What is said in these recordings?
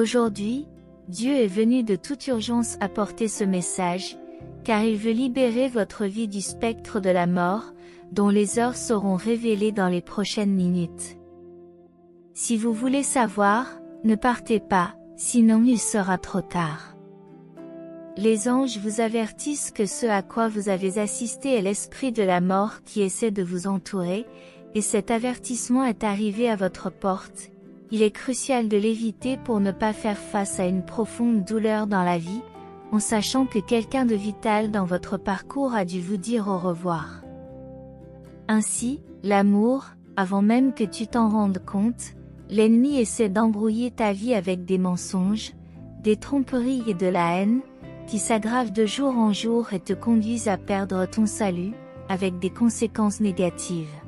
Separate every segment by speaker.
Speaker 1: Aujourd'hui, Dieu est venu de toute urgence apporter ce message, car il veut libérer votre vie du spectre de la mort, dont les heures seront révélées dans les prochaines minutes. Si vous voulez savoir, ne partez pas, sinon il sera trop tard. Les anges vous avertissent que ce à quoi vous avez assisté est l'esprit de la mort qui essaie de vous entourer, et cet avertissement est arrivé à votre porte. Il est crucial de l'éviter pour ne pas faire face à une profonde douleur dans la vie, en sachant que quelqu'un de vital dans votre parcours a dû vous dire au revoir. Ainsi, l'amour, avant même que tu t'en rendes compte, l'ennemi essaie d'embrouiller ta vie avec des mensonges, des tromperies et de la haine, qui s'aggravent de jour en jour et te conduisent à perdre ton salut, avec des conséquences négatives.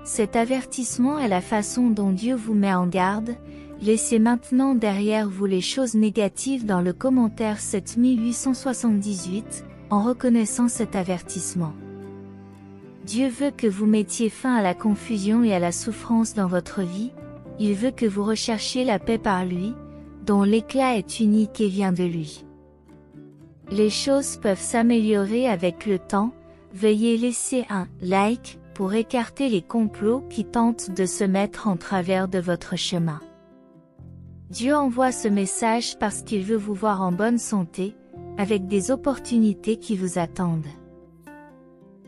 Speaker 1: Cet avertissement est la façon dont Dieu vous met en garde. Laissez maintenant derrière vous les choses négatives dans le commentaire 7878, en reconnaissant cet avertissement. Dieu veut que vous mettiez fin à la confusion et à la souffrance dans votre vie. Il veut que vous recherchiez la paix par lui, dont l'éclat est unique et vient de lui. Les choses peuvent s'améliorer avec le temps. Veuillez laisser un like pour écarter les complots qui tentent de se mettre en travers de votre chemin. Dieu envoie ce message parce qu'il veut vous voir en bonne santé, avec des opportunités qui vous attendent.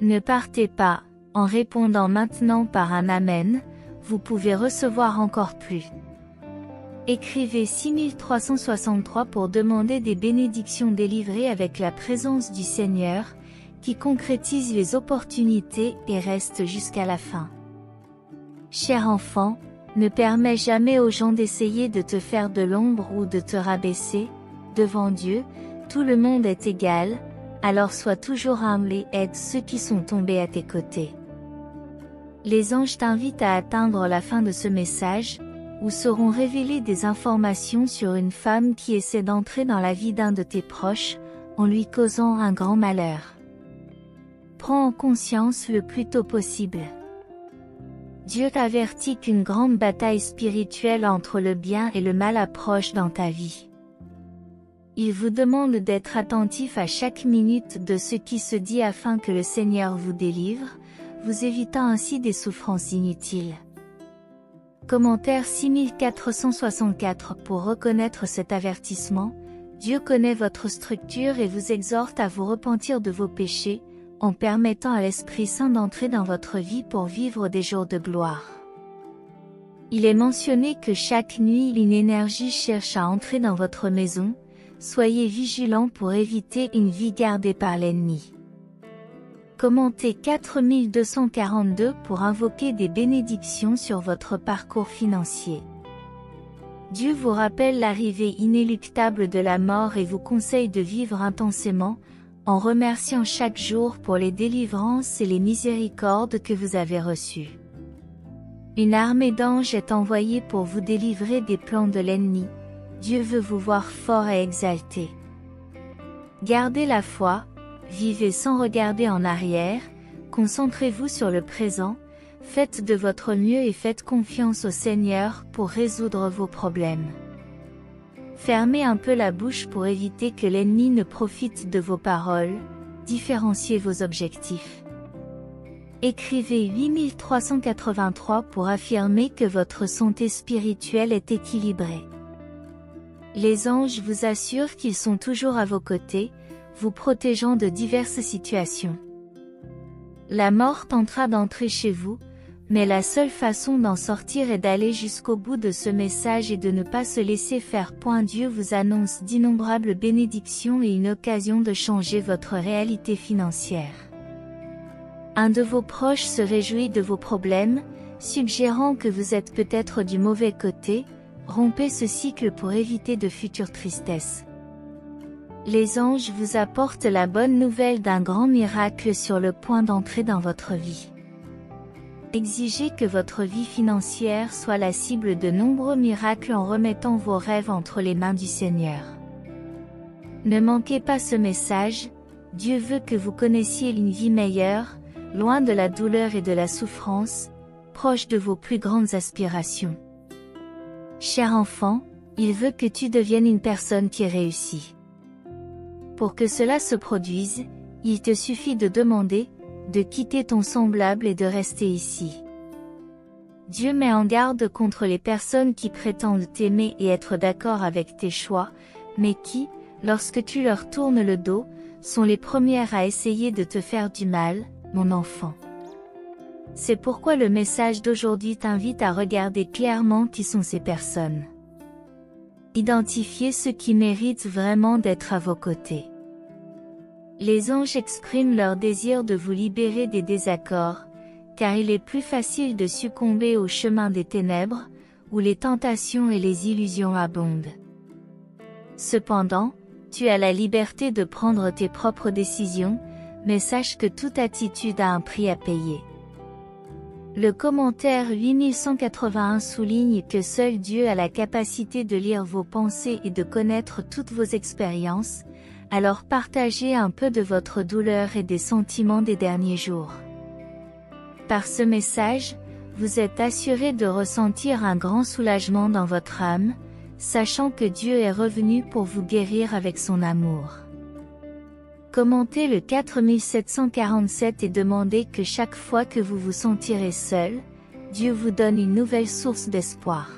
Speaker 1: Ne partez pas, en répondant maintenant par un Amen, vous pouvez recevoir encore plus. Écrivez 6363 pour demander des bénédictions délivrées avec la présence du Seigneur, qui concrétise les opportunités et reste jusqu'à la fin. Cher enfant, ne permets jamais aux gens d'essayer de te faire de l'ombre ou de te rabaisser. Devant Dieu, tout le monde est égal, alors sois toujours humble et aide ceux qui sont tombés à tes côtés. Les anges t'invitent à atteindre la fin de ce message, où seront révélées des informations sur une femme qui essaie d'entrer dans la vie d'un de tes proches, en lui causant un grand malheur. Prends en conscience le plus tôt possible. Dieu t'avertit qu'une grande bataille spirituelle entre le bien et le mal approche dans ta vie. Il vous demande d'être attentif à chaque minute de ce qui se dit afin que le Seigneur vous délivre, vous évitant ainsi des souffrances inutiles. Commentaire 6464 pour reconnaître cet avertissement, Dieu connaît votre structure et vous exhorte à vous repentir de vos péchés, en permettant à l'Esprit Saint d'entrer dans votre vie pour vivre des jours de gloire. Il est mentionné que chaque nuit une énergie cherche à entrer dans votre maison, soyez vigilants pour éviter une vie gardée par l'ennemi. Commentez 4242 pour invoquer des bénédictions sur votre parcours financier. Dieu vous rappelle l'arrivée inéluctable de la mort et vous conseille de vivre intensément, en remerciant chaque jour pour les délivrances et les miséricordes que vous avez reçues. Une armée d'anges est envoyée pour vous délivrer des plans de l'ennemi. Dieu veut vous voir fort et exalté. Gardez la foi, vivez sans regarder en arrière, concentrez-vous sur le présent, faites de votre mieux et faites confiance au Seigneur pour résoudre vos problèmes. Fermez un peu la bouche pour éviter que l'ennemi ne profite de vos paroles, différenciez vos objectifs. Écrivez 8383 pour affirmer que votre santé spirituelle est équilibrée. Les anges vous assurent qu'ils sont toujours à vos côtés, vous protégeant de diverses situations. La mort tentera d'entrer chez vous, mais la seule façon d'en sortir est d'aller jusqu'au bout de ce message et de ne pas se laisser faire. Dieu vous annonce d'innombrables bénédictions et une occasion de changer votre réalité financière. Un de vos proches se réjouit de vos problèmes, suggérant que vous êtes peut-être du mauvais côté. Rompez ce cycle pour éviter de futures tristesses. Les anges vous apportent la bonne nouvelle d'un grand miracle sur le point d'entrer dans votre vie. Exigez que votre vie financière soit la cible de nombreux miracles en remettant vos rêves entre les mains du Seigneur. Ne manquez pas ce message, Dieu veut que vous connaissiez une vie meilleure, loin de la douleur et de la souffrance, proche de vos plus grandes aspirations. Cher enfant, Il veut que tu deviennes une personne qui réussit. Pour que cela se produise, il te suffit de demander, de quitter ton semblable et de rester ici. Dieu met en garde contre les personnes qui prétendent t'aimer et être d'accord avec tes choix, mais qui, lorsque tu leur tournes le dos, sont les premières à essayer de te faire du mal, mon enfant. C'est pourquoi le message d'aujourd'hui t'invite à regarder clairement qui sont ces personnes. Identifiez ceux qui méritent vraiment d'être à vos côtés. Les anges expriment leur désir de vous libérer des désaccords, car il est plus facile de succomber au chemin des ténèbres, où les tentations et les illusions abondent. Cependant, tu as la liberté de prendre tes propres décisions, mais sache que toute attitude a un prix à payer. Le commentaire 8181 souligne que seul Dieu a la capacité de lire vos pensées et de connaître toutes vos expériences, alors partagez un peu de votre douleur et des sentiments des derniers jours. Par ce message, vous êtes assuré de ressentir un grand soulagement dans votre âme, sachant que Dieu est revenu pour vous guérir avec son amour. Commentez le 4747 et demandez que chaque fois que vous vous sentirez seul, Dieu vous donne une nouvelle source d'espoir.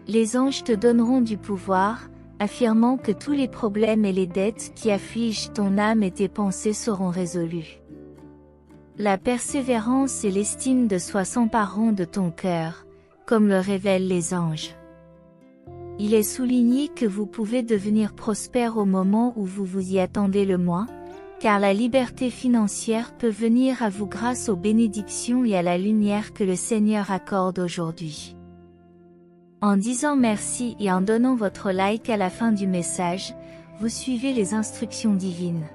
Speaker 1: Les anges te donneront du pouvoir, affirmant que tous les problèmes et les dettes qui affligent ton âme et tes pensées seront résolus. La persévérance et l'estime de soi s'empareront de ton cœur, comme le révèlent les anges. Il est souligné que vous pouvez devenir prospère au moment où vous vous y attendez le moins, car la liberté financière peut venir à vous grâce aux bénédictions et à la lumière que le Seigneur accorde aujourd'hui. En disant merci et en donnant votre like à la fin du message, vous suivez les instructions divines.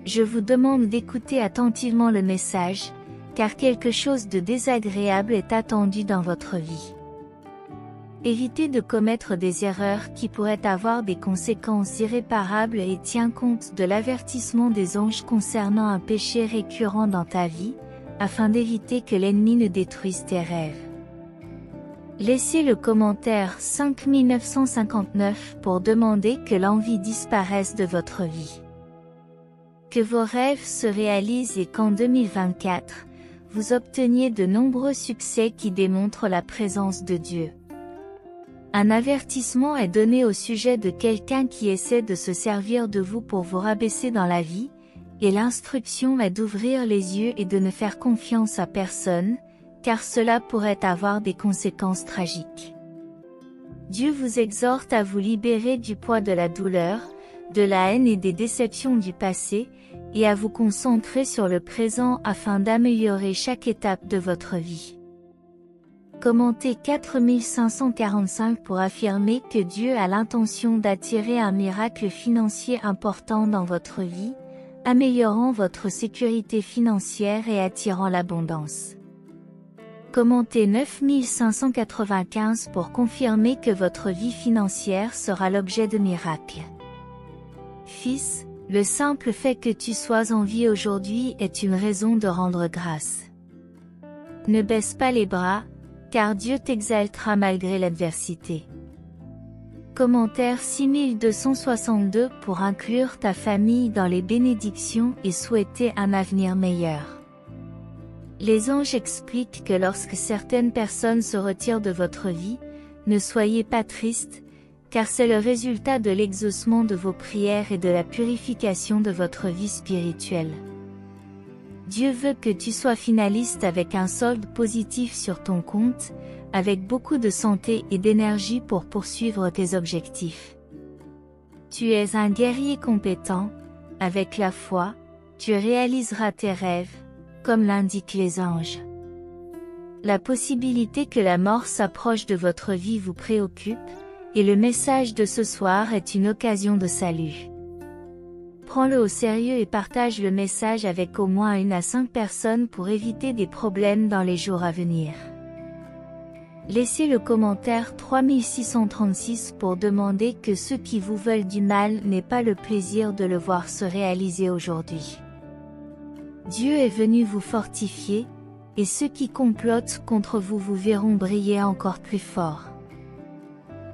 Speaker 1: Je vous demande d'écouter attentivement le message, car quelque chose de désagréable est attendu dans votre vie. Évitez de commettre des erreurs qui pourraient avoir des conséquences irréparables et tiens compte de l'avertissement des anges concernant un péché récurrent dans ta vie, afin d'éviter que l'ennemi ne détruise tes rêves. Laissez le commentaire 5959 pour demander que l'envie disparaisse de votre vie. Que vos rêves se réalisent et qu'en 2024, vous obteniez de nombreux succès qui démontrent la présence de Dieu. Un avertissement est donné au sujet de quelqu'un qui essaie de se servir de vous pour vous rabaisser dans la vie, et l'instruction est d'ouvrir les yeux et de ne faire confiance à personne, car cela pourrait avoir des conséquences tragiques. Dieu vous exhorte à vous libérer du poids de la douleur, de la haine et des déceptions du passé, et à vous concentrer sur le présent afin d'améliorer chaque étape de votre vie. Commentez 4545 pour affirmer que Dieu a l'intention d'attirer un miracle financier important dans votre vie, améliorant votre sécurité financière et attirant l'abondance. Commentez 9595 pour confirmer que votre vie financière sera l'objet de miracles. Fils, le simple fait que tu sois en vie aujourd'hui est une raison de rendre grâce. Ne baisse pas les bras, car Dieu t'exaltera malgré l'adversité. Commentaire 6262 pour inclure ta famille dans les bénédictions et souhaiter un avenir meilleur. Les anges expliquent que lorsque certaines personnes se retirent de votre vie, ne soyez pas tristes, car c'est le résultat de l'exaucement de vos prières et de la purification de votre vie spirituelle. Dieu veut que tu sois finaliste avec un solde positif sur ton compte, avec beaucoup de santé et d'énergie pour poursuivre tes objectifs. Tu es un guerrier compétent, avec la foi, tu réaliseras tes rêves, comme l'indiquent les anges. La possibilité que la mort s'approche de votre vie vous préoccupe, et le message de ce soir est une occasion de salut. Prends-le au sérieux et partage le message avec au moins 1 à 5 personnes pour éviter des problèmes dans les jours à venir. Laissez le commentaire 3636 pour demander que ceux qui vous veulent du mal n'aient pas le plaisir de le voir se réaliser aujourd'hui. Dieu est venu vous fortifier, et ceux qui complotent contre vous vous verront briller encore plus fort.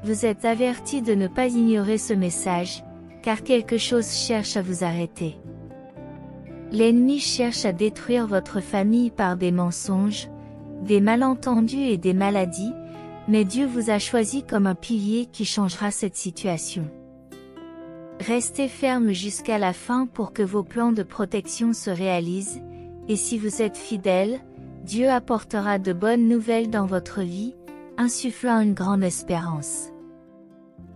Speaker 1: Vous êtes averti de ne pas ignorer ce message, car quelque chose cherche à vous arrêter. L'ennemi cherche à détruire votre famille par des mensonges, des malentendus et des maladies, mais Dieu vous a choisi comme un pilier qui changera cette situation. Restez ferme jusqu'à la fin pour que vos plans de protection se réalisent, et si vous êtes fidèle, Dieu apportera de bonnes nouvelles dans votre vie, insufflant une grande espérance.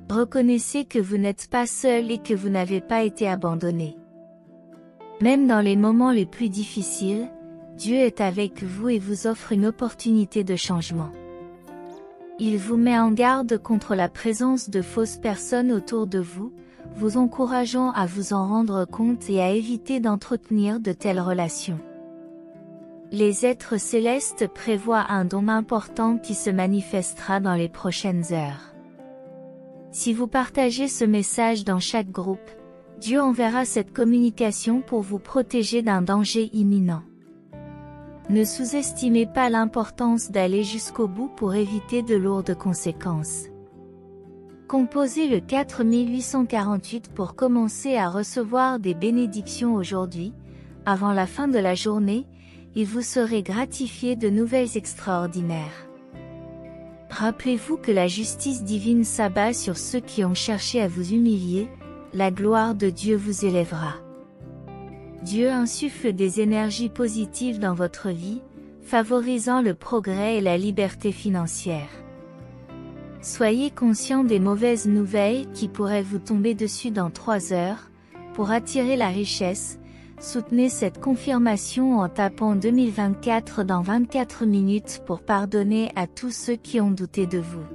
Speaker 1: Reconnaissez que vous n'êtes pas seul et que vous n'avez pas été abandonné. Même dans les moments les plus difficiles, Dieu est avec vous et vous offre une opportunité de changement. Il vous met en garde contre la présence de fausses personnes autour de vous, vous encourageant à vous en rendre compte et à éviter d'entretenir de telles relations. Les êtres célestes prévoient un don important qui se manifestera dans les prochaines heures. Si vous partagez ce message dans chaque groupe, Dieu enverra cette communication pour vous protéger d'un danger imminent. Ne sous-estimez pas l'importance d'aller jusqu'au bout pour éviter de lourdes conséquences. Composez le 4848 pour commencer à recevoir des bénédictions aujourd'hui, avant la fin de la journée, et vous serez gratifié de nouvelles extraordinaires. Rappelez-vous que la justice divine s'abat sur ceux qui ont cherché à vous humilier, la gloire de Dieu vous élèvera. Dieu insuffle des énergies positives dans votre vie, favorisant le progrès et la liberté financière. Soyez conscient des mauvaises nouvelles qui pourraient vous tomber dessus dans 3 heures. Pour attirer la richesse, soutenez cette confirmation en tapant 2024 dans 24 minutes pour pardonner à tous ceux qui ont douté de vous.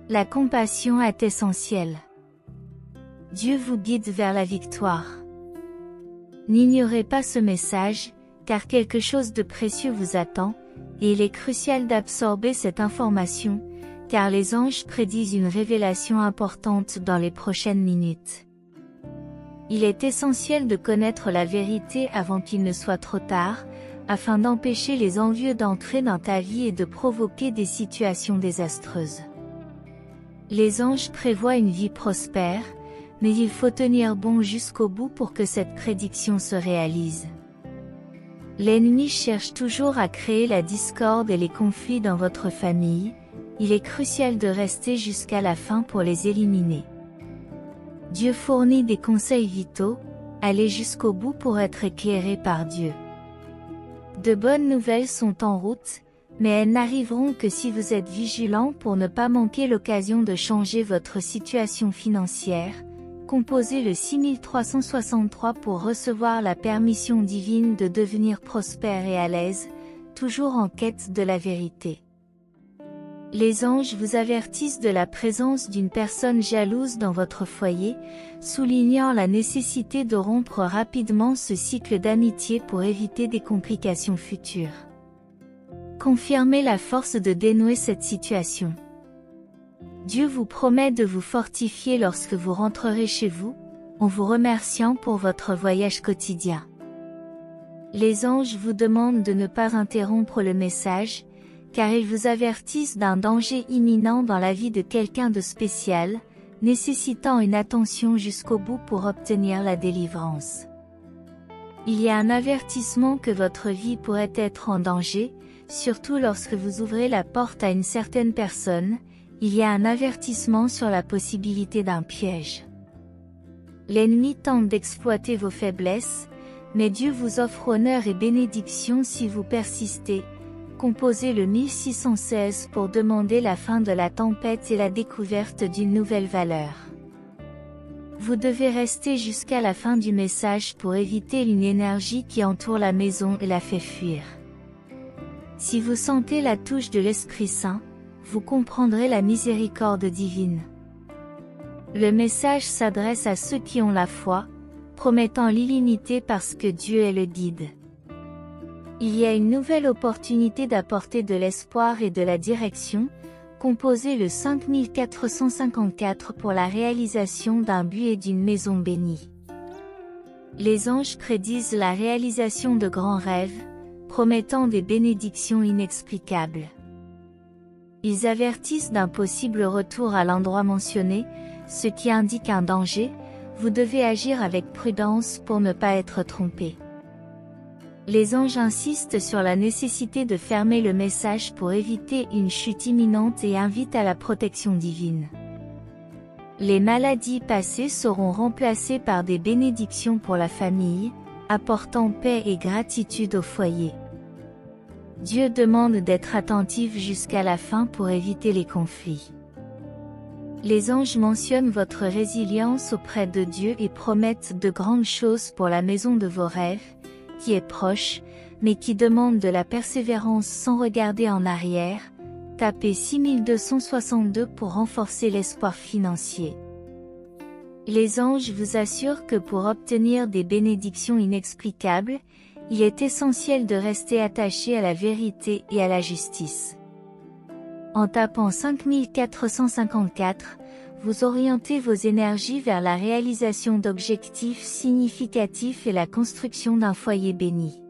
Speaker 1: La compassion est essentielle. Dieu vous guide vers la victoire. N'ignorez pas ce message, car quelque chose de précieux vous attend, et il est crucial d'absorber cette information, car les anges prédisent une révélation importante dans les prochaines minutes. Il est essentiel de connaître la vérité avant qu'il ne soit trop tard, afin d'empêcher les envieux d'entrer dans ta vie et de provoquer des situations désastreuses. Les anges prévoient une vie prospère, mais il faut tenir bon jusqu'au bout pour que cette prédiction se réalise. L'ennemi cherche toujours à créer la discorde et les conflits dans votre famille, il est crucial de rester jusqu'à la fin pour les éliminer. Dieu fournit des conseils vitaux, allez jusqu'au bout pour être éclairé par Dieu. De bonnes nouvelles sont en route, mais elles n'arriveront que si vous êtes vigilant pour ne pas manquer l'occasion de changer votre situation financière. Composez le 6363 pour recevoir la permission divine de devenir prospère et à l'aise, toujours en quête de la vérité. Les anges vous avertissent de la présence d'une personne jalouse dans votre foyer, soulignant la nécessité de rompre rapidement ce cycle d'amitié pour éviter des complications futures. Confirmez la force de dénouer cette situation. Dieu vous promet de vous fortifier lorsque vous rentrerez chez vous, en vous remerciant pour votre voyage quotidien. Les anges vous demandent de ne pas interrompre le message, car ils vous avertissent d'un danger imminent dans la vie de quelqu'un de spécial, nécessitant une attention jusqu'au bout pour obtenir la délivrance. Il y a un avertissement que votre vie pourrait être en danger, surtout lorsque vous ouvrez la porte à une certaine personne, il y a un avertissement sur la possibilité d'un piège. L'ennemi tente d'exploiter vos faiblesses, mais Dieu vous offre honneur et bénédiction si vous persistez. Composez le 1616 pour demander la fin de la tempête et la découverte d'une nouvelle valeur. Vous devez rester jusqu'à la fin du message pour éviter une énergie qui entoure la maison et la fait fuir. Si vous sentez la touche de l'Esprit Saint, vous comprendrez la miséricorde divine. Le message s'adresse à ceux qui ont la foi, promettant l'illimité parce que Dieu est le guide. Il y a une nouvelle opportunité d'apporter de l'espoir et de la direction. Composez le 5454 pour la réalisation d'un but et d'une maison bénie. Les anges prédisent la réalisation de grands rêves, promettant des bénédictions inexplicables. Ils avertissent d'un possible retour à l'endroit mentionné, ce qui indique un danger. Vous devez agir avec prudence pour ne pas être trompé. Les anges insistent sur la nécessité de fermer le message pour éviter une chute imminente et invitent à la protection divine. Les maladies passées seront remplacées par des bénédictions pour la famille, apportant paix et gratitude au foyer. Dieu demande d'être attentif jusqu'à la fin pour éviter les conflits. Les anges mentionnent votre résilience auprès de Dieu et promettent de grandes choses pour la maison de vos rêves, qui est proche, mais qui demande de la persévérance sans regarder en arrière. Tapez 6262 pour renforcer l'espoir financier. Les anges vous assurent que pour obtenir des bénédictions inexplicables, il est essentiel de rester attaché à la vérité et à la justice. En tapant 5454, vous orientez vos énergies vers la réalisation d'objectifs significatifs et la construction d'un foyer béni.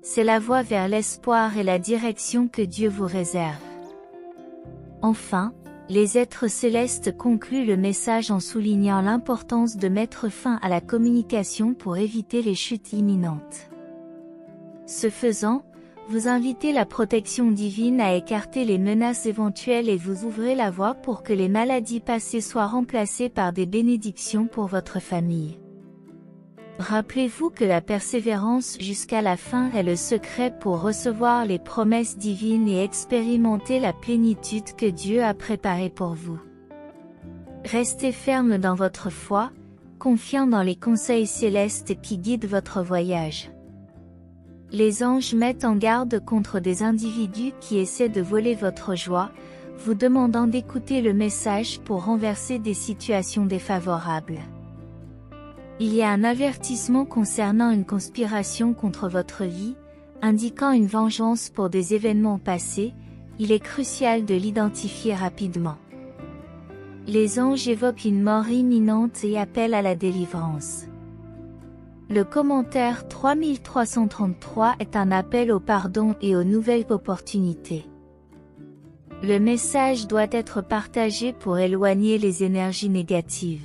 Speaker 1: C'est la voie vers l'espoir et la direction que Dieu vous réserve. Enfin, les êtres célestes concluent le message en soulignant l'importance de mettre fin à la communication pour éviter les chutes imminentes. Ce faisant, vous invitez la protection divine à écarter les menaces éventuelles et vous ouvrez la voie pour que les maladies passées soient remplacées par des bénédictions pour votre famille. Rappelez-vous que la persévérance jusqu'à la fin est le secret pour recevoir les promesses divines et expérimenter la plénitude que Dieu a préparée pour vous. Restez ferme dans votre foi, confiant dans les conseils célestes qui guident votre voyage. Les anges mettent en garde contre des individus qui essaient de voler votre joie, vous demandant d'écouter le message pour renverser des situations défavorables. Il y a un avertissement concernant une conspiration contre votre vie, indiquant une vengeance pour des événements passés. Il est crucial de l'identifier rapidement. Les anges évoquent une mort imminente et appellent à la délivrance. Le commentaire 3333 est un appel au pardon et aux nouvelles opportunités. Le message doit être partagé pour éloigner les énergies négatives.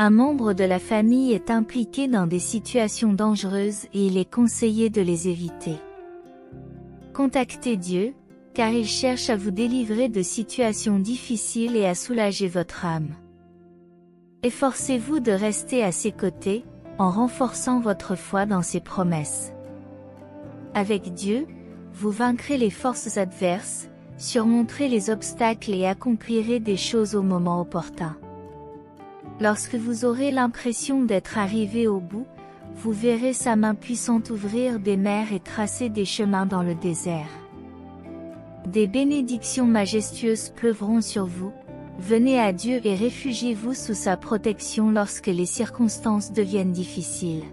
Speaker 1: Un membre de la famille est impliqué dans des situations dangereuses et il est conseillé de les éviter. Contactez Dieu, car il cherche à vous délivrer de situations difficiles et à soulager votre âme. Efforcez-vous de rester à ses côtés, en renforçant votre foi dans ses promesses. Avec Dieu, vous vaincrez les forces adverses, surmonterez les obstacles et accomplirez des choses au moment opportun. Lorsque vous aurez l'impression d'être arrivé au bout, vous verrez sa main puissante ouvrir des mers et tracer des chemins dans le désert. Des bénédictions majestueuses pleuvront sur vous. Venez à Dieu et réfugiez-vous sous sa protection lorsque les circonstances deviennent difficiles.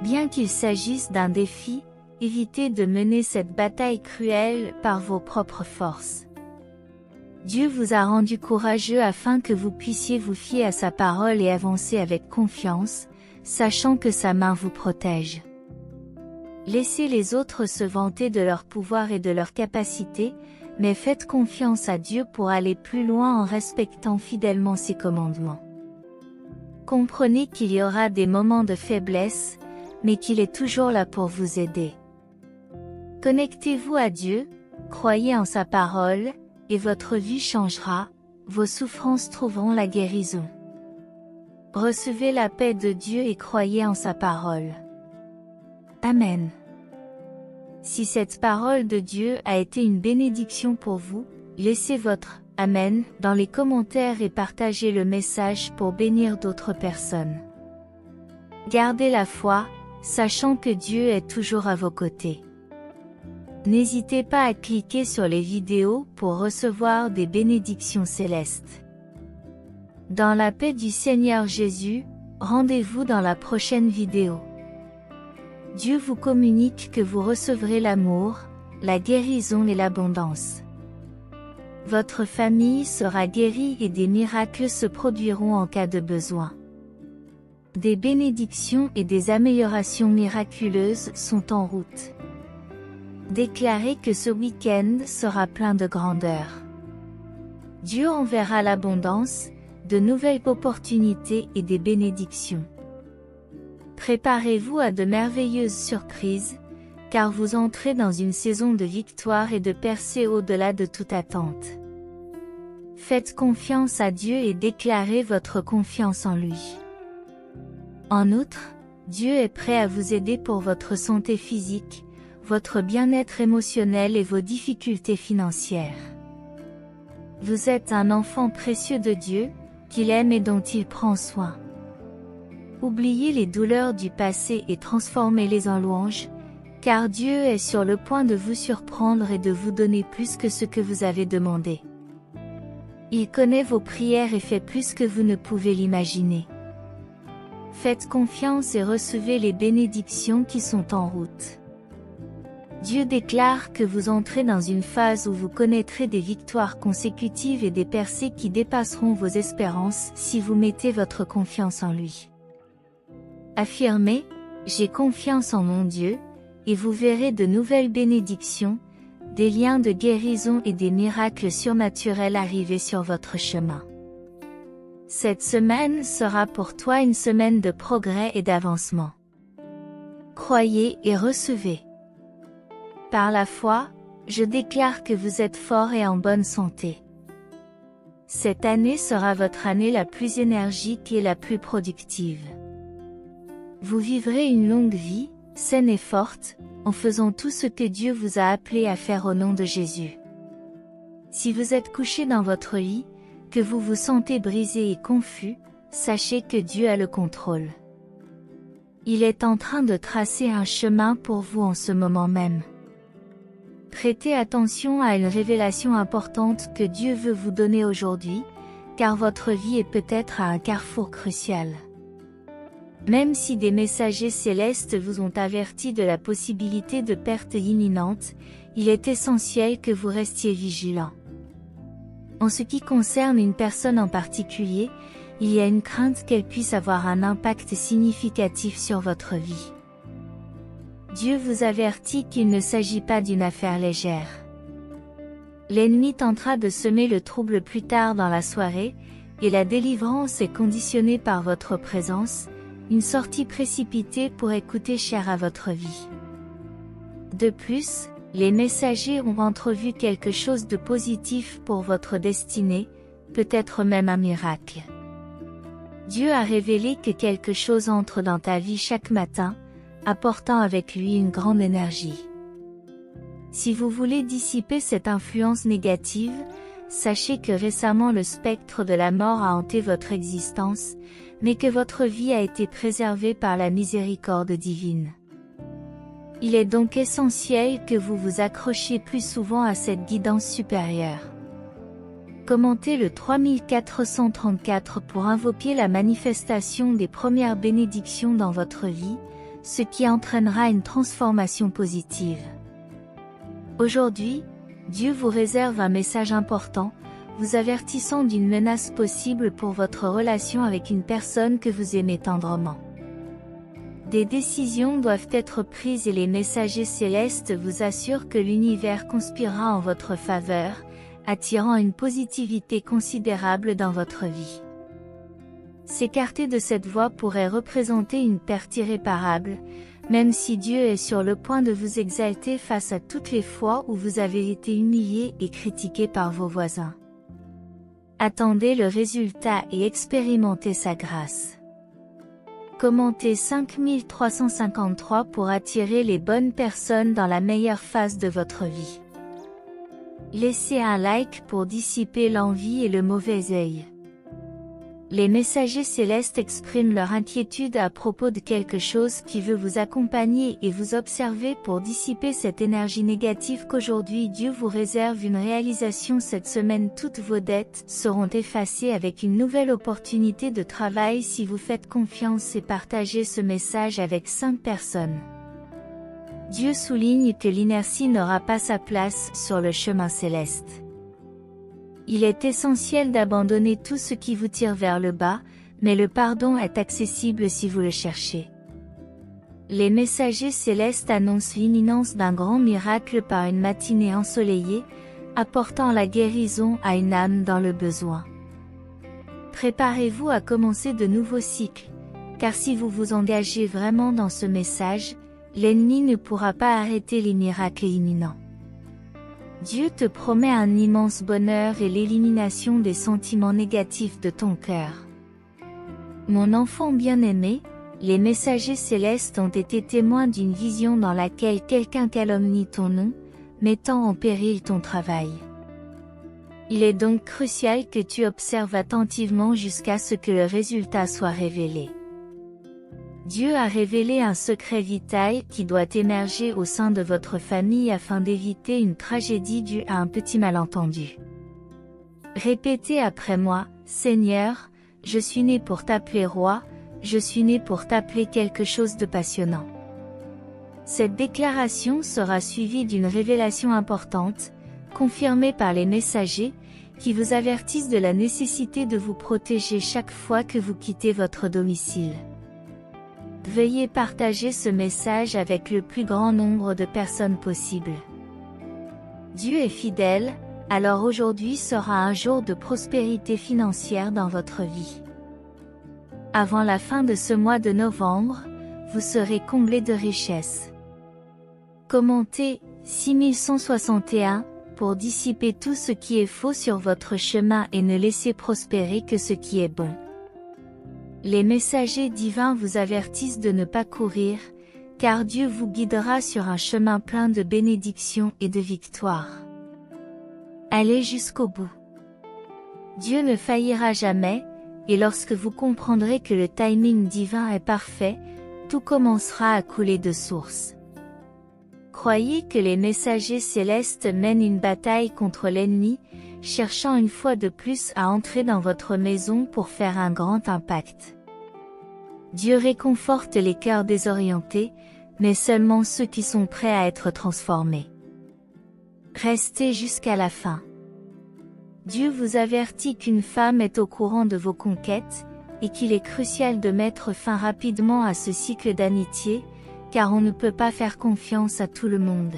Speaker 1: Bien qu'il s'agisse d'un défi, évitez de mener cette bataille cruelle par vos propres forces. Dieu vous a rendu courageux afin que vous puissiez vous fier à sa parole et avancer avec confiance, sachant que sa main vous protège. Laissez les autres se vanter de leur pouvoir et de leur capacité, mais faites confiance à Dieu pour aller plus loin en respectant fidèlement ses commandements. Comprenez qu'il y aura des moments de faiblesse, mais qu'il est toujours là pour vous aider. Connectez-vous à Dieu, croyez en sa parole, et votre vie changera, vos souffrances trouveront la guérison. Recevez la paix de Dieu et croyez en sa parole. Amen. Si cette parole de Dieu a été une bénédiction pour vous, laissez votre « Amen » dans les commentaires et partagez le message pour bénir d'autres personnes. Gardez la foi, sachant que Dieu est toujours à vos côtés. N'hésitez pas à cliquer sur les vidéos pour recevoir des bénédictions célestes. Dans la paix du Seigneur Jésus, rendez-vous dans la prochaine vidéo. Dieu vous communique que vous recevrez l'amour, la guérison et l'abondance. Votre famille sera guérie et des miracles se produiront en cas de besoin. Des bénédictions et des améliorations miraculeuses sont en route. Déclarez que ce week-end sera plein de grandeur. Dieu enverra l'abondance, de nouvelles opportunités et des bénédictions. Préparez-vous à de merveilleuses surprises, car vous entrez dans une saison de victoire et de percée au-delà de toute attente. Faites confiance à Dieu et déclarez votre confiance en lui. En outre, Dieu est prêt à vous aider pour votre santé physique, votre bien-être émotionnel et vos difficultés financières. Vous êtes un enfant précieux de Dieu, qu'il aime et dont il prend soin. Oubliez les douleurs du passé et transformez-les en louanges, car Dieu est sur le point de vous surprendre et de vous donner plus que ce que vous avez demandé. Il connaît vos prières et fait plus que vous ne pouvez l'imaginer. Faites confiance et recevez les bénédictions qui sont en route. Dieu déclare que vous entrez dans une phase où vous connaîtrez des victoires consécutives et des percées qui dépasseront vos espérances si vous mettez votre confiance en lui. Affirmez, j'ai confiance en mon Dieu, et vous verrez de nouvelles bénédictions, des liens de guérison et des miracles surnaturels arriver sur votre chemin. Cette semaine sera pour toi une semaine de progrès et d'avancement. Croyez et recevez. Par la foi, je déclare que vous êtes fort et en bonne santé. Cette année sera votre année la plus énergique et la plus productive. Vous vivrez une longue vie, saine et forte, en faisant tout ce que Dieu vous a appelé à faire au nom de Jésus. Si vous êtes couché dans votre lit, que vous vous sentez brisé et confus, sachez que Dieu a le contrôle. Il est en train de tracer un chemin pour vous en ce moment même. Prêtez attention à une révélation importante que Dieu veut vous donner aujourd'hui, car votre vie est peut-être à un carrefour crucial. Même si des messagers célestes vous ont averti de la possibilité de perte imminente, il est essentiel que vous restiez vigilants. En ce qui concerne une personne en particulier, il y a une crainte qu'elle puisse avoir un impact significatif sur votre vie. Dieu vous avertit qu'il ne s'agit pas d'une affaire légère. L'ennemi tentera de semer le trouble plus tard dans la soirée, et la délivrance est conditionnée par votre présence, une sortie précipitée pourrait coûter cher à votre vie. De plus, les messagers ont entrevu quelque chose de positif pour votre destinée, peut-être même un miracle. Dieu a révélé que quelque chose entre dans ta vie chaque matin, apportant avec lui une grande énergie. Si vous voulez dissiper cette influence négative, sachez que récemment le spectre de la mort a hanté votre existence, mais que votre vie a été préservée par la miséricorde divine. Il est donc essentiel que vous vous accrochiez plus souvent à cette guidance supérieure. Commentez le 3434 pour invoquer la manifestation des premières bénédictions dans votre vie, ce qui entraînera une transformation positive. Aujourd'hui, Dieu vous réserve un message important, vous avertissant d'une menace possible pour votre relation avec une personne que vous aimez tendrement. Des décisions doivent être prises et les messagers célestes vous assurent que l'univers conspirera en votre faveur, attirant une positivité considérable dans votre vie. S'écarter de cette voie pourrait représenter une perte irréparable, même si Dieu est sur le point de vous exalter face à toutes les fois où vous avez été humilié et critiqué par vos voisins. Attendez le résultat et expérimentez sa grâce. Commentez 5353 pour attirer les bonnes personnes dans la meilleure phase de votre vie. Laissez un like pour dissiper l'envie et le mauvais œil. Les messagers célestes expriment leur inquiétude à propos de quelque chose qui veut vous accompagner et vous observer pour dissiper cette énergie négative qu'aujourd'hui Dieu vous réserve une réalisation cette semaine. Toutes vos dettes seront effacées avec une nouvelle opportunité de travail si vous faites confiance et partagez ce message avec 5 personnes. Dieu souligne que l'inertie n'aura pas sa place sur le chemin céleste. Il est essentiel d'abandonner tout ce qui vous tire vers le bas, mais le pardon est accessible si vous le cherchez. Les messagers célestes annoncent l'imminence d'un grand miracle par une matinée ensoleillée, apportant la guérison à une âme dans le besoin. Préparez-vous à commencer de nouveaux cycles, car si vous vous engagez vraiment dans ce message, l'ennemi ne pourra pas arrêter les miracles imminents. Dieu te promet un immense bonheur et l'élimination des sentiments négatifs de ton cœur. Mon enfant bien-aimé, les messagers célestes ont été témoins d'une vision dans laquelle quelqu'un calomnie ton nom, mettant en péril ton travail. Il est donc crucial que tu observes attentivement jusqu'à ce que le résultat soit révélé. Dieu a révélé un secret vital qui doit émerger au sein de votre famille afin d'éviter une tragédie due à un petit malentendu. Répétez après moi, Seigneur, je suis né pour t'appeler roi, je suis né pour t'appeler quelque chose de passionnant. Cette déclaration sera suivie d'une révélation importante, confirmée par les messagers, qui vous avertissent de la nécessité de vous protéger chaque fois que vous quittez votre domicile. Veuillez partager ce message avec le plus grand nombre de personnes possible. Dieu est fidèle, alors aujourd'hui sera un jour de prospérité financière dans votre vie. Avant la fin de ce mois de novembre, vous serez comblés de richesses. Commentez 6161 pour dissiper tout ce qui est faux sur votre chemin et ne laisser prospérer que ce qui est bon. Les messagers divins vous avertissent de ne pas courir, car Dieu vous guidera sur un chemin plein de bénédictions et de victoires. Allez jusqu'au bout. Dieu ne faillira jamais, et lorsque vous comprendrez que le timing divin est parfait, tout commencera à couler de source. Croyez que les messagers célestes mènent une bataille contre l'ennemi, cherchant une fois de plus à entrer dans votre maison pour faire un grand impact. Dieu réconforte les cœurs désorientés, mais seulement ceux qui sont prêts à être transformés. Restez jusqu'à la fin. Dieu vous avertit qu'une femme est au courant de vos conquêtes, et qu'il est crucial de mettre fin rapidement à ce cycle d'amitié, car on ne peut pas faire confiance à tout le monde.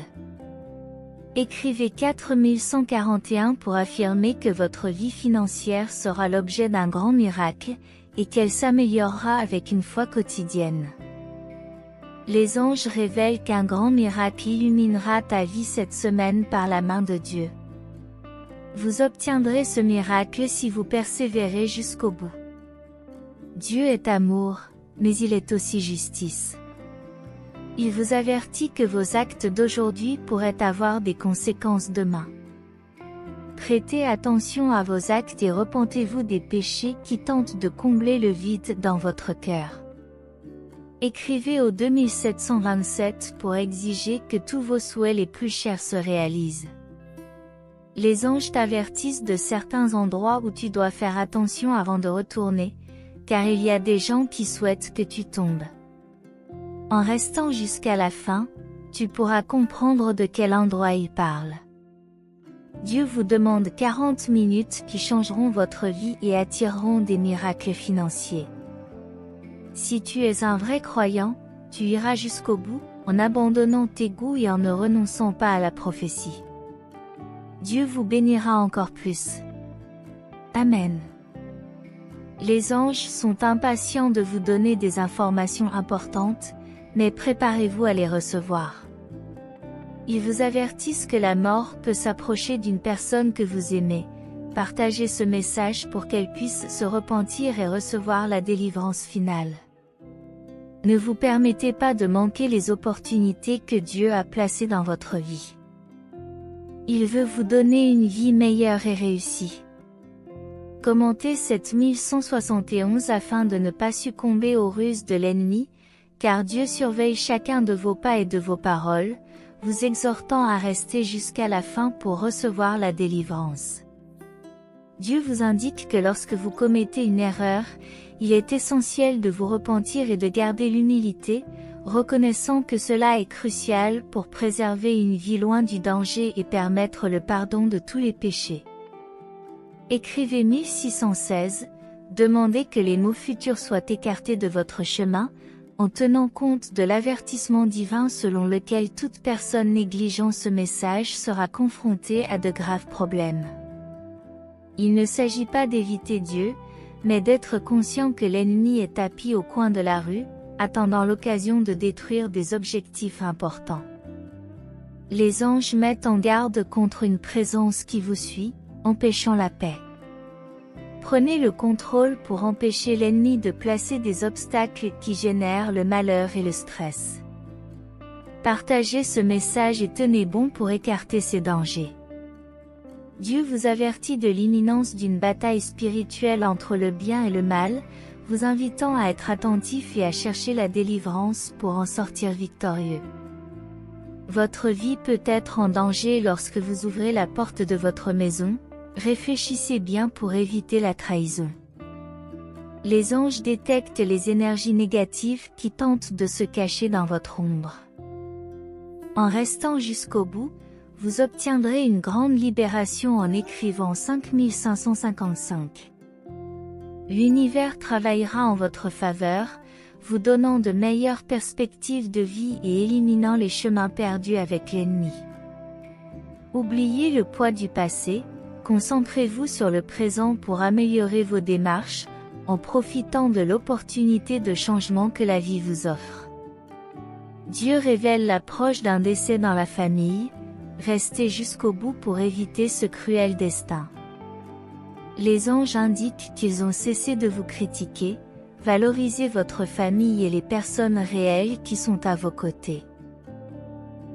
Speaker 1: Écrivez 4141 pour affirmer que votre vie financière sera l'objet d'un grand miracle, et qu'elle s'améliorera avec une foi quotidienne. Les anges révèlent qu'un grand miracle illuminera ta vie cette semaine par la main de Dieu. Vous obtiendrez ce miracle si vous persévérez jusqu'au bout. Dieu est amour, mais il est aussi justice. Il vous avertit que vos actes d'aujourd'hui pourraient avoir des conséquences demain. Prêtez attention à vos actes et repentez-vous des péchés qui tentent de combler le vide dans votre cœur. Écrivez au 2727 pour exiger que tous vos souhaits les plus chers se réalisent. Les anges t'avertissent de certains endroits où tu dois faire attention avant de retourner, car il y a des gens qui souhaitent que tu tombes. En restant jusqu'à la fin, tu pourras comprendre de quel endroit ils parlent. Dieu vous demande 40 minutes qui changeront votre vie et attireront des miracles financiers. Si tu es un vrai croyant, tu iras jusqu'au bout, en abandonnant tes goûts et en ne renonçant pas à la prophétie. Dieu vous bénira encore plus. Amen. Les anges sont impatients de vous donner des informations importantes, mais préparez-vous à les recevoir. Ils vous avertissent que la mort peut s'approcher d'une personne que vous aimez. Partagez ce message pour qu'elle puisse se repentir et recevoir la délivrance finale. Ne vous permettez pas de manquer les opportunités que Dieu a placées dans votre vie. Il veut vous donner une vie meilleure et réussie. Commentez 7171 afin de ne pas succomber aux ruses de l'ennemi, car Dieu surveille chacun de vos pas et de vos paroles, vous exhortant à rester jusqu'à la fin pour recevoir la délivrance. Dieu vous indique que lorsque vous commettez une erreur, il est essentiel de vous repentir et de garder l'humilité, reconnaissant que cela est crucial pour préserver une vie loin du danger et permettre le pardon de tous les péchés. Écrivez 1616, demandez que les maux futurs soient écartés de votre chemin, en tenant compte de l'avertissement divin selon lequel toute personne négligeant ce message sera confrontée à de graves problèmes. Il ne s'agit pas d'éviter Dieu, mais d'être conscient que l'ennemi est tapis au coin de la rue, attendant l'occasion de détruire des objectifs importants. Les anges mettent en garde contre une présence qui vous suit, empêchant la paix. Prenez le contrôle pour empêcher l'ennemi de placer des obstacles qui génèrent le malheur et le stress. Partagez ce message et tenez bon pour écarter ces dangers. Dieu vous avertit de l'imminence d'une bataille spirituelle entre le bien et le mal, vous invitant à être attentif et à chercher la délivrance pour en sortir victorieux. Votre vie peut être en danger lorsque vous ouvrez la porte de votre maison. Réfléchissez bien pour éviter la trahison. Les anges détectent les énergies négatives qui tentent de se cacher dans votre ombre. En restant jusqu'au bout, vous obtiendrez une grande libération en écrivant 5555. L'univers travaillera en votre faveur, vous donnant de meilleures perspectives de vie et éliminant les chemins perdus avec l'ennemi. Oubliez le poids du passé. Concentrez-vous sur le présent pour améliorer vos démarches, en profitant de l'opportunité de changement que la vie vous offre. Dieu révèle l'approche d'un décès dans la famille, restez jusqu'au bout pour éviter ce cruel destin. Les anges indiquent qu'ils ont cessé de vous critiquer, valorisez votre famille et les personnes réelles qui sont à vos côtés.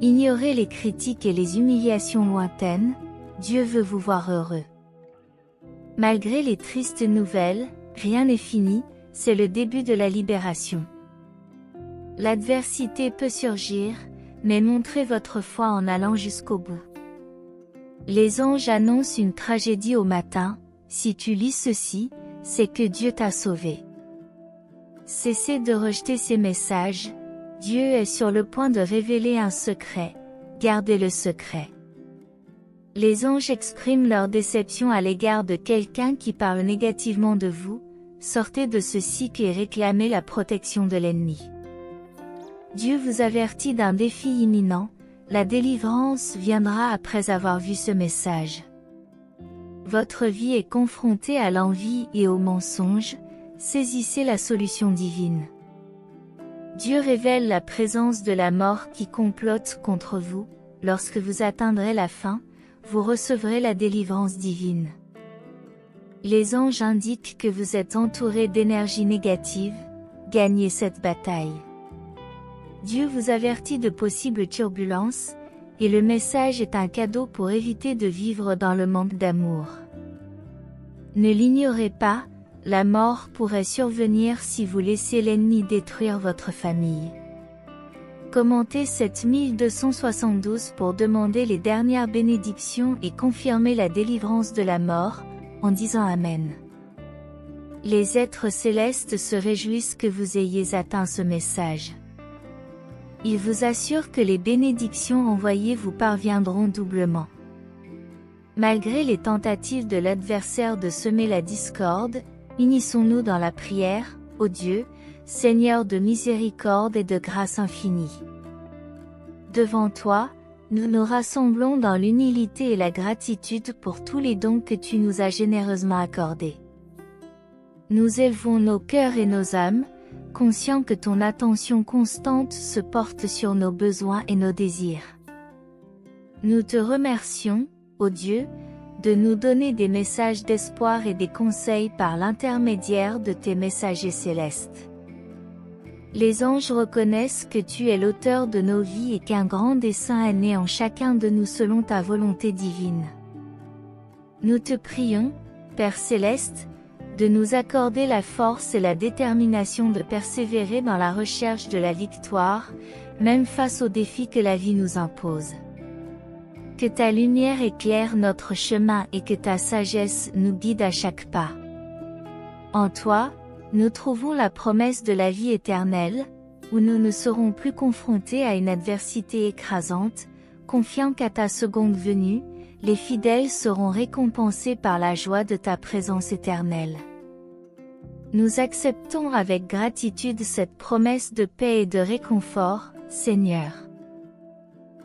Speaker 1: Ignorez les critiques et les humiliations lointaines, Dieu veut vous voir heureux. Malgré les tristes nouvelles, rien n'est fini, c'est le début de la libération. L'adversité peut surgir, mais montrez votre foi en allant jusqu'au bout. Les anges annoncent une tragédie au matin, si tu lis ceci, c'est que Dieu t'a sauvé. Cessez de rejeter ces messages, Dieu est sur le point de révéler un secret, gardez le secret. Les anges expriment leur déception à l'égard de quelqu'un qui parle négativement de vous, sortez de ce cycle et réclamez la protection de l'ennemi. Dieu vous avertit d'un défi imminent, la délivrance viendra après avoir vu ce message. Votre vie est confrontée à l'envie et au mensonge, saisissez la solution divine. Dieu révèle la présence de la mort qui complote contre vous, lorsque vous atteindrez la fin, vous recevrez la délivrance divine. Les anges indiquent que vous êtes entouré d'énergie négative, gagnez cette bataille. Dieu vous avertit de possibles turbulences, et le message est un cadeau pour éviter de vivre dans le manque d'amour. Ne l'ignorez pas, la mort pourrait survenir si vous laissez l'ennemi détruire votre famille. Commentez 7272 pour demander les dernières bénédictions et confirmer la délivrance de la mort, en disant Amen. Les êtres célestes se réjouissent que vous ayez atteint ce message. Ils vous assurent que les bénédictions envoyées vous parviendront doublement. Malgré les tentatives de l'adversaire de semer la discorde, unissons-nous dans la prière, ô Dieu, Seigneur de miséricorde et de grâce infinie. Devant toi, nous nous rassemblons dans l'humilité et la gratitude pour tous les dons que tu nous as généreusement accordés. Nous élevons nos cœurs et nos âmes, conscients que ton attention constante se porte sur nos besoins et nos désirs. Nous te remercions, ô Dieu, de nous donner des messages d'espoir et des conseils par l'intermédiaire de tes messagers célestes. Les anges reconnaissent que tu es l'auteur de nos vies et qu'un grand dessein est né en chacun de nous selon ta volonté divine. Nous te prions, Père céleste, de nous accorder la force et la détermination de persévérer dans la recherche de la victoire, même face aux défis que la vie nous impose. Que ta lumière éclaire notre chemin et que ta sagesse nous guide à chaque pas. En toi, nous trouvons la promesse de la vie éternelle, où nous ne serons plus confrontés à une adversité écrasante, confiant qu'à ta seconde venue, les fidèles seront récompensés par la joie de ta présence éternelle. Nous acceptons avec gratitude cette promesse de paix et de réconfort, Seigneur.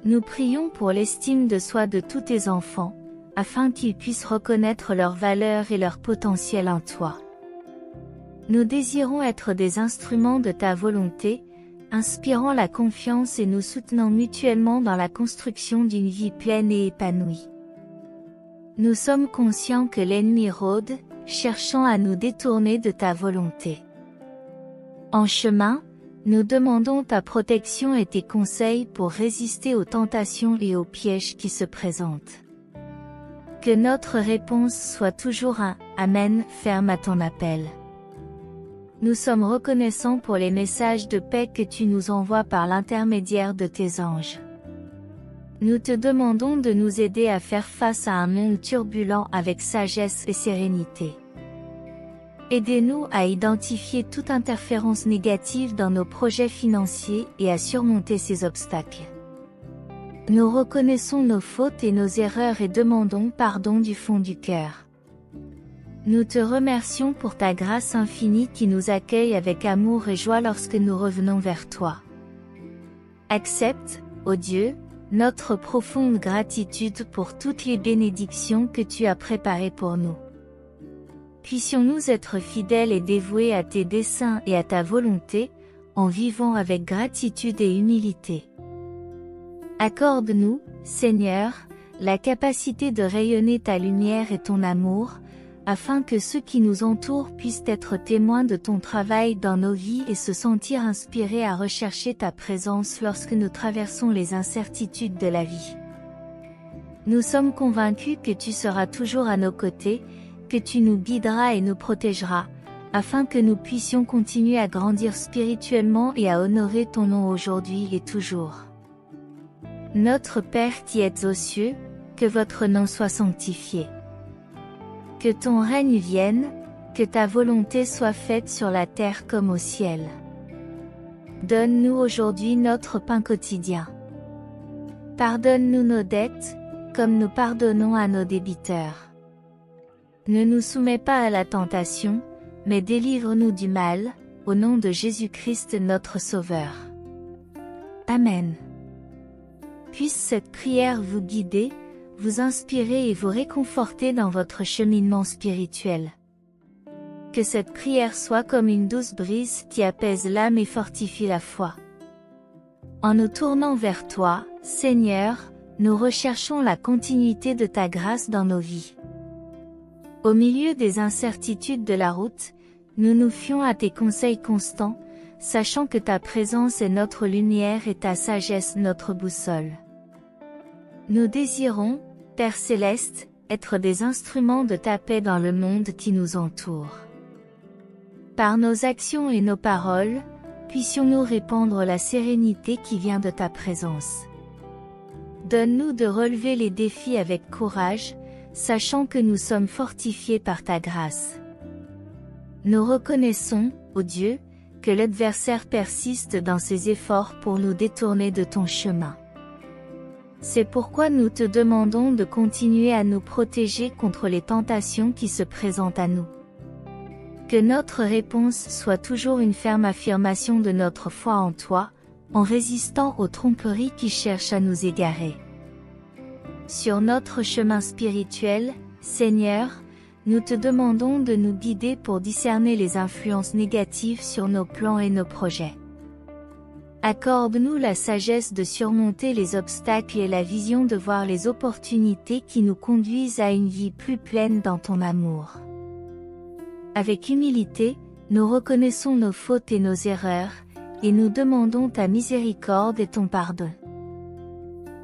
Speaker 1: Nous prions pour l'estime de soi de tous tes enfants, afin qu'ils puissent reconnaître leur valeur et leur potentiel en toi. Nous désirons être des instruments de ta volonté, inspirant la confiance et nous soutenant mutuellement dans la construction d'une vie pleine et épanouie. Nous sommes conscients que l'ennemi rôde, cherchant à nous détourner de ta volonté. En chemin, nous demandons ta protection et tes conseils pour résister aux tentations et aux pièges qui se présentent. Que notre réponse soit toujours un « Amen » ferme à ton appel. Nous sommes reconnaissants pour les messages de paix que tu nous envoies par l'intermédiaire de tes anges. Nous te demandons de nous aider à faire face à un monde turbulent avec sagesse et sérénité. Aidez-nous à identifier toute interférence négative dans nos projets financiers et à surmonter ces obstacles. Nous reconnaissons nos fautes et nos erreurs et demandons pardon du fond du cœur. Nous te remercions pour ta grâce infinie qui nous accueille avec amour et joie lorsque nous revenons vers toi. Accepte, ô Dieu, notre profonde gratitude pour toutes les bénédictions que tu as préparées pour nous. Puissions-nous être fidèles et dévoués à tes desseins et à ta volonté, en vivant avec gratitude et humilité. Accorde-nous, Seigneur, la capacité de rayonner ta lumière et ton amour, afin que ceux qui nous entourent puissent être témoins de ton travail dans nos vies et se sentir inspirés à rechercher ta présence lorsque nous traversons les incertitudes de la vie. Nous sommes convaincus que tu seras toujours à nos côtés, que tu nous guideras et nous protégeras, afin que nous puissions continuer à grandir spirituellement et à honorer ton nom aujourd'hui et toujours. Notre Père qui êtes aux cieux, que votre nom soit sanctifié. Que ton règne vienne, que ta volonté soit faite sur la terre comme au ciel. Donne-nous aujourd'hui notre pain quotidien. Pardonne-nous nos dettes, comme nous pardonnons à nos débiteurs. Ne nous soumets pas à la tentation, mais délivre-nous du mal, au nom de Jésus-Christ notre Sauveur. Amen. Puisse cette prière vous guider, vous inspirer et vous réconforter dans votre cheminement spirituel. Que cette prière soit comme une douce brise qui apaise l'âme et fortifie la foi. En nous tournant vers toi, Seigneur, nous recherchons la continuité de ta grâce dans nos vies. Au milieu des incertitudes de la route, nous nous fions à tes conseils constants, sachant que ta présence est notre lumière et ta sagesse notre boussole. Nous désirons, Père Céleste, être des instruments de ta paix dans le monde qui nous entoure. Par nos actions et nos paroles, puissions-nous répandre la sérénité qui vient de ta présence. Donne-nous de relever les défis avec courage, sachant que nous sommes fortifiés par ta grâce. Nous reconnaissons, ô Dieu, que l'adversaire persiste dans ses efforts pour nous détourner de ton chemin. C'est pourquoi nous te demandons de continuer à nous protéger contre les tentations qui se présentent à nous. Que notre réponse soit toujours une ferme affirmation de notre foi en toi, en résistant aux tromperies qui cherchent à nous égarer. Sur notre chemin spirituel, Seigneur, nous te demandons de nous guider pour discerner les influences négatives sur nos plans et nos projets. Accorde-nous la sagesse de surmonter les obstacles et la vision de voir les opportunités qui nous conduisent à une vie plus pleine dans ton amour. Avec humilité, nous reconnaissons nos fautes et nos erreurs, et nous demandons ta miséricorde et ton pardon.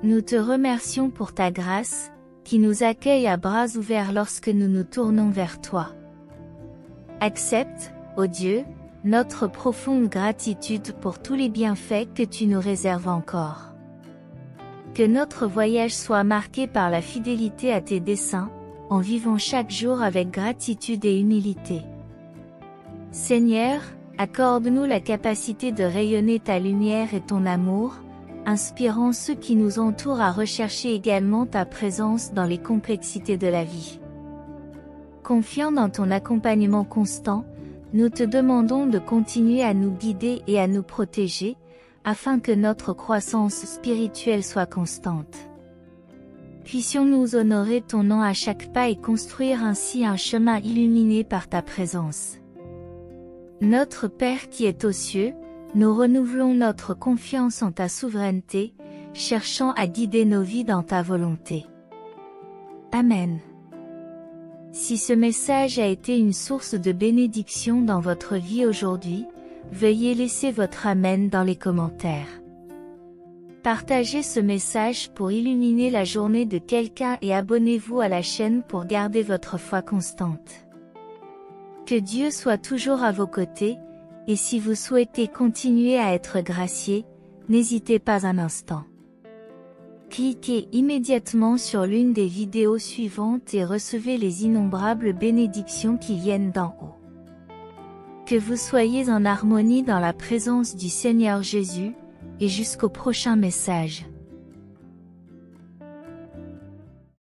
Speaker 1: Nous te remercions pour ta grâce, qui nous accueille à bras ouverts lorsque nous nous tournons vers toi. Accepte, ô Dieu, notre profonde gratitude pour tous les bienfaits que tu nous réserves encore. Que notre voyage soit marqué par la fidélité à tes desseins, en vivant chaque jour avec gratitude et humilité. Seigneur, accorde-nous la capacité de rayonner ta lumière et ton amour, inspirant ceux qui nous entourent à rechercher également ta présence dans les complexités de la vie. Confiant dans ton accompagnement constant, nous te demandons de continuer à nous guider et à nous protéger, afin que notre croissance spirituelle soit constante. Puissions-nous honorer ton nom à chaque pas et construire ainsi un chemin illuminé par ta présence. Notre Père qui est aux cieux, nous renouvelons notre confiance en ta souveraineté, cherchant à guider nos vies dans ta volonté. Amen. Si ce message a été une source de bénédiction dans votre vie aujourd'hui, veuillez laisser votre Amen dans les commentaires. Partagez ce message pour illuminer la journée de quelqu'un et abonnez-vous à la chaîne pour garder votre foi constante. Que Dieu soit toujours à vos côtés, et si vous souhaitez continuer à être gracié, n'hésitez pas un instant. Cliquez immédiatement sur l'une des vidéos suivantes et recevez les innombrables bénédictions qui viennent d'en haut. Que vous soyez en harmonie dans la présence du Seigneur Jésus, et jusqu'au prochain message.